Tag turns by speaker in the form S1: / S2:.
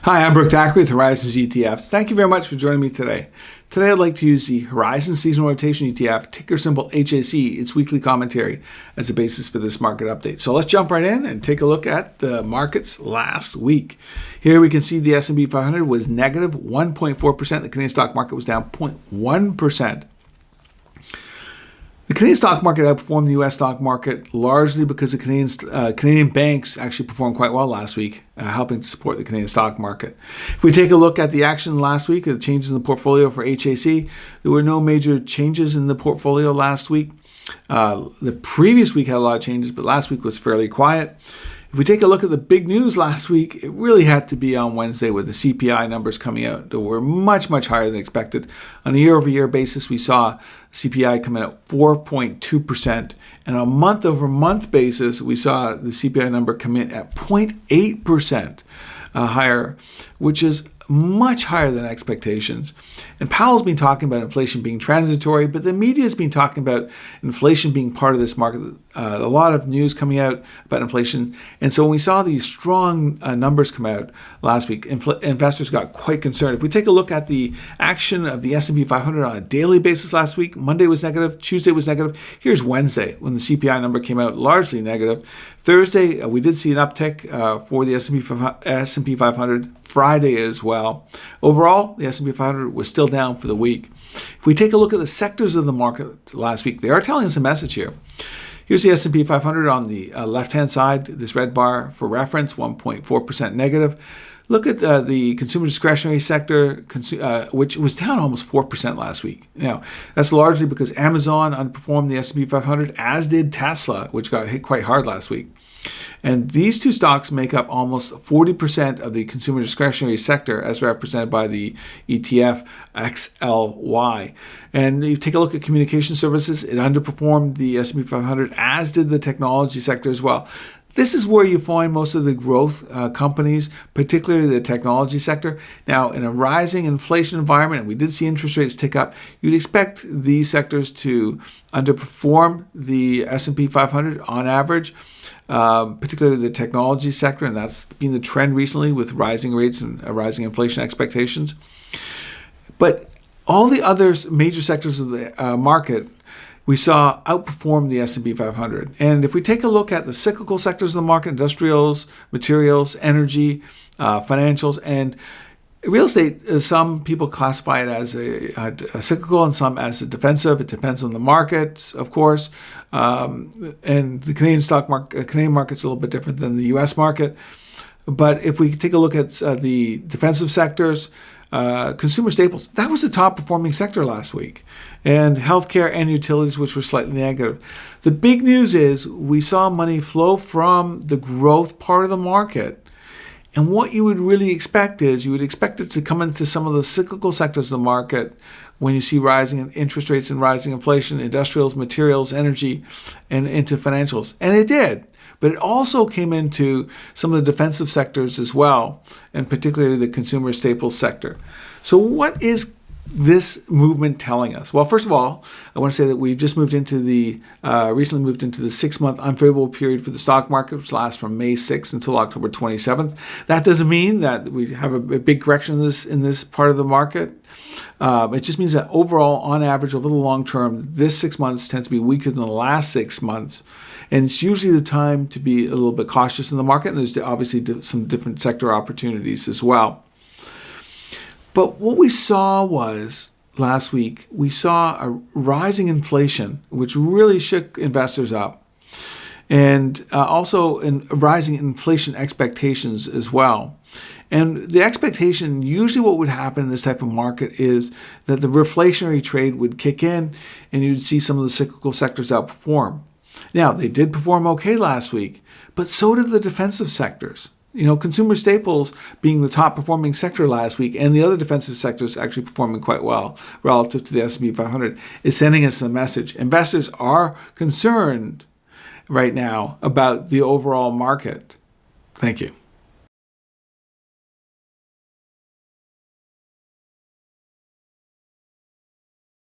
S1: Hi, I'm Brooke Thackeray with Horizons ETFs. Thank you very much for joining me today. Today I'd like to use the Horizon Seasonal Rotation ETF, ticker symbol HAC, its weekly commentary, as a basis for this market update. So let's jump right in and take a look at the markets last week. Here we can see the S&P 500 was negative 1.4%. The Canadian stock market was down 0.1%. The Canadian stock market outperformed the U.S. stock market largely because the Canadian banks actually performed quite well last week, helping to support the Canadian stock market. If we take a look at the action last week, the changes in the portfolio for HAC, there were no major changes in the portfolio last week. The previous week had a lot of changes, but last week was fairly quiet. If we take a look at the big news last week, it really had to be on Wednesday with the CPI numbers coming out that were much, much higher than expected. On a year-over-year basis, we saw CPI come in at 4.2%. And on a month-over-month basis, we saw the CPI number come in at 0.8% higher, which is much higher than expectations. And Powell's been talking about inflation being transitory, but the media has been talking about inflation being part of this market. A lot of news coming out about inflation. And so when we saw these strong numbers come out last week, investors got quite concerned. If we take a look at the action of the S&P 500 on a daily basis last week, Monday was negative, Tuesday was negative. Here's Wednesday when the CPI number came out largely negative. Thursday, we did see an uptick for the S&P 500. Friday as well. Overall, the S&P 500 was still down for the week. If we take a look at the sectors of the market last week, they are telling us a message here. Here's the S&P 500 on the left-hand side, this red bar for reference, 1.4% negative. Look at the consumer discretionary sector, which was down almost 4% last week. Now, that's largely because Amazon underperformed the S&P 500, as did Tesla, which got hit quite hard last week. And these two stocks make up almost 40% of the consumer discretionary sector as represented by the ETF XLY. And you take a look at communication services, it underperformed the S&P 500, as did the technology sector as well. This is where you find most of the growth companies, particularly the technology sector. Now, in a rising inflation environment, and we did see interest rates tick up, you'd expect these sectors to underperform the S&P 500 on average, particularly the technology sector, and that's been the trend recently with rising rates and rising inflation expectations. But all the other major sectors of the market we saw outperform the S&P 500. And if we take a look at the cyclical sectors of the market, industrials, materials, energy, financials, and real estate, some people classify it as a cyclical and some as a defensive. It depends on the market, of course. And the Canadian market's a little bit different than the U.S. market. But if we take a look at the defensive sectors, consumer staples, that was the top performing sector last week. And healthcare and utilities, which were slightly negative. The big news is we saw money flow from the growth part of the market. And what you would really expect is you would expect it to come into some of the cyclical sectors of the market when you see rising interest rates and rising inflation, industrials, materials, energy, and into financials. And it did. But it also came into some of the defensive sectors as well, and particularly the consumer staples sector. So what is this movement telling us? Well, first of all, I want to say that we've just recently moved into the 6-month unfavorable period for the stock market, which lasts from May 6th until October 27th. That doesn't mean that we have a big correction in this part of the market. It just means that overall, on average, over the long term, this 6 months tends to be weaker than the last 6 months. And it's usually the time to be a little bit cautious in the market. And there's obviously some different sector opportunities as well. But what we saw was last week, we saw a rising inflation, which really shook investors up. And also rising inflation expectations as well. And the expectation, usually what would happen in this type of market is that the reflationary trade would kick in and you'd see some of the cyclical sectors outperform. Now, they did perform okay last week, but so did the defensive sectors. You know, consumer staples being the top performing sector last week and the other defensive sectors actually performing quite well relative to the S&P 500 is sending us a message. Investors are concerned right now about the overall market. Thank you.